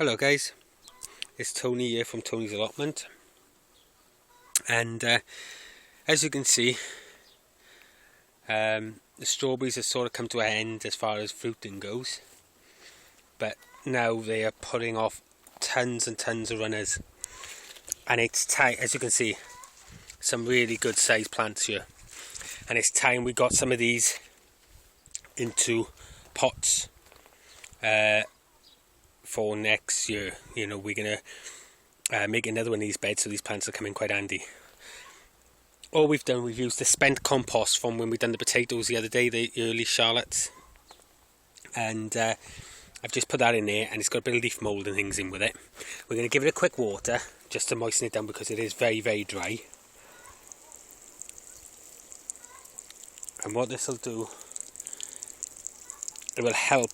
Hello guys, it's Tony here from Tony's Allotment, and as you can see, the strawberries have sort of come to an end as far as fruiting goes, but now they are putting off tons and tons of runners, and it's time, as you can see, some really good sized plants here, and it's time we got some of these into pots for next year. You know, we're going to make another one of these beds, so these plants will come in quite handy. All we've done, we've used the spent compost from when we done the potatoes the other day, the early shallots, and I've just put that in there, and it's got a bit of leaf mould and things in with it. We're going to give it a quick water just to moisten it down because it is very, very dry. And what this will do, it will help.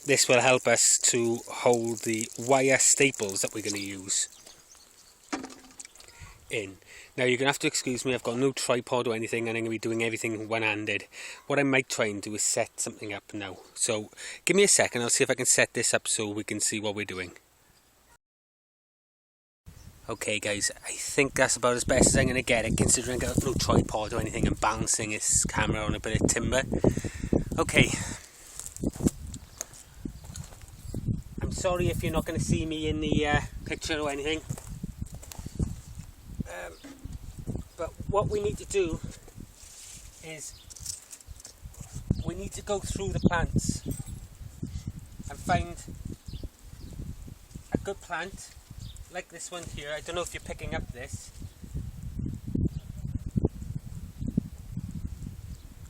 This will help us to hold the wire staples that we're going to use in. Now you're going to have to excuse me, I've got no tripod or anything, and I'm going to be doing everything one-handed. What I might try and do is set something up now. So give me a second, I'll see if I can set this up so we can see what we're doing. Okay guys, I think that's about as best as I'm going to get it, considering I've got no tripod or anything and balancing this camera on a bit of timber. Okay. I'm sorry if you're not going to see me in the picture or anything. But what we need to do is we need to go through the plants and find a good plant like this one here. I don't know if you're picking up this.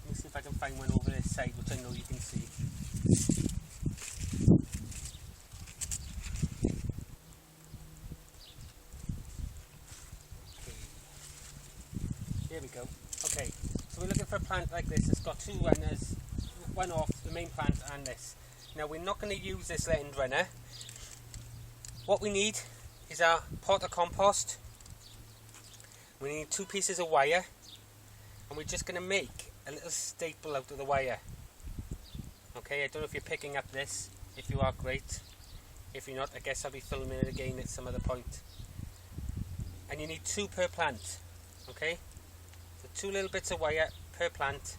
Let me see if I can find one over this side, which I know you can see. There we go. Okay, so we're looking for a plant like this. It's got two runners, one off the main plant and this. Now we're not going to use this end runner. What we need is our pot of compost. We need 2 pieces of wire, and we're just going to make a little staple out of the wire. Okay, I don't know if you're picking up this. If you are, great. If you're not, I guess I'll be filming it again at some other point. And you need 2 per plant. Okay, so 2 little bits of wire per plant,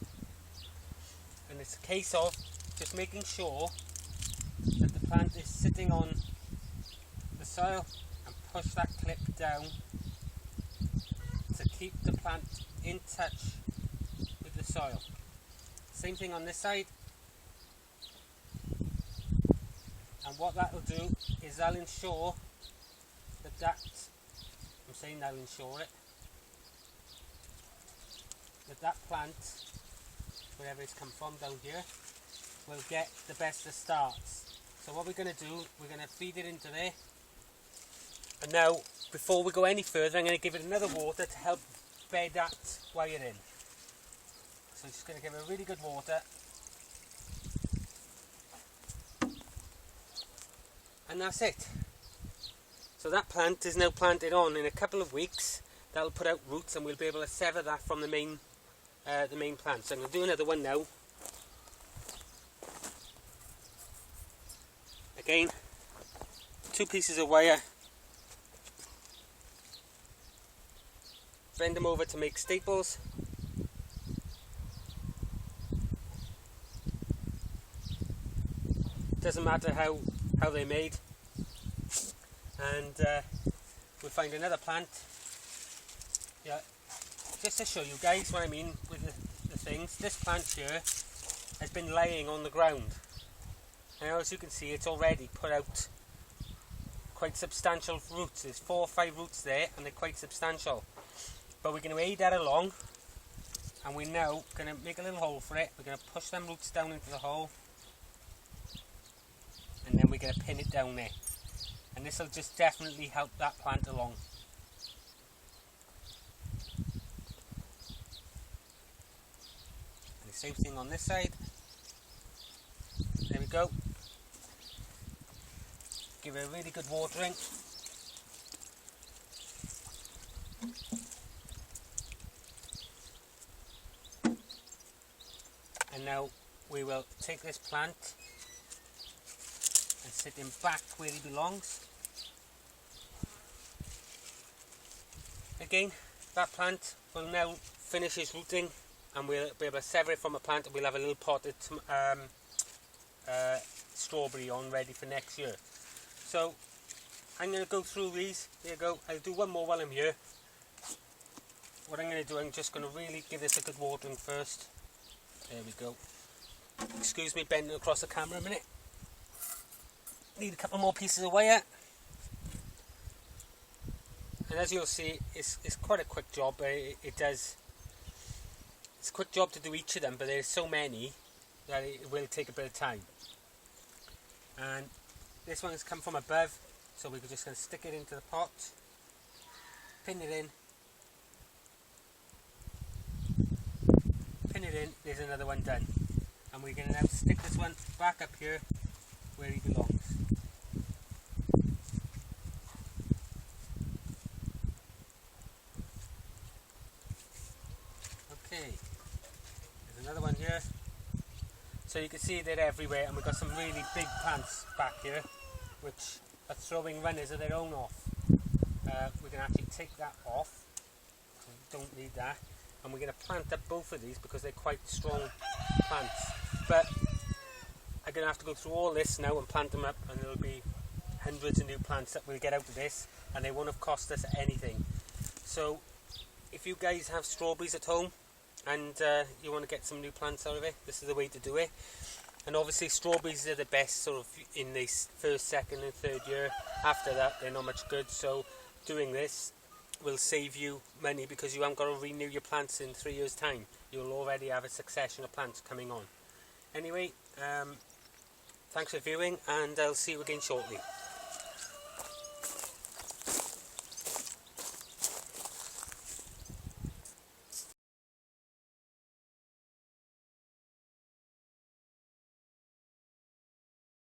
and it's a case of just making sure that the plant is sitting on the soil, and push that clip down to keep the plant in touch with the soil. Same thing on this side, and what that will do is that'll ensure that I'm saying that'll ensure it, that plant, wherever it's come from down here, will get the best of starts. So what we're going to do, we're going to feed it into there. And now, before we go any further, I'm going to give it another water to help bed that wire in. So I'm just going to give it a really good water. And that's it. So that plant is now planted on. In a couple of weeks, that'll put out roots, and we'll be able to sever that from the main plant. So I'm going to do another one now. Again, 2 pieces of wire. Bend them over to make staples. Doesn't matter how they're made. And we'll find another plant. Yeah, just to show you guys what I mean with the things. This plant here has been laying on the ground. Now as you can see, it's already put out quite substantial roots. There's 4 or 5 roots there, and they're quite substantial. But we're going to aid that along, and we're now going to make a little hole for it. We're going to push them roots down into the hole, and then we're going to pin it down there. And this will just definitely help that plant along. And the same thing on this side. There we go. Give it a really good watering. And now we will take this plant sit him back where he belongs. Again, that plant will now finish his rooting and we'll be able to sever it from a plant and we'll have a little potted strawberry on ready for next year. So I'm going to go through these. There you go. I'll do one more while I'm here. What I'm going to do, I'm just going to really give this a good watering first. There we go. Excuse me bending across the camera a minute. Need a couple more pieces of wire. And as you'll see, it's quite a quick job. It's a quick job to do each of them, but there's so many that it will take a bit of time. And this one has come from above, so we're just going to stick it into the pot, pin it in, there's another one done. And we're going to now stick this one back up here where he belongs. Okay, there's another one here. So you can see they're everywhere, and we've got some really big plants back here which are throwing runners of their own off. We can actually take that off, so we don't need that, and we're going to plant up both of these because they're quite strong plants. But I'm going to have to go through all this now and plant them up, and there'll be hundreds of new plants that we'll get out of this, and they won't have cost us anything. So if you guys have strawberries at home and you want to get some new plants out of it, this is the way to do it. And obviously strawberries are the best sort of in this first, second and third year. After that they're not much good, so doing this will save you money because you haven't got to renew your plants in 3 years time. You'll already have a succession of plants coming on. Anyway, thanks for viewing, and I'll see you again shortly.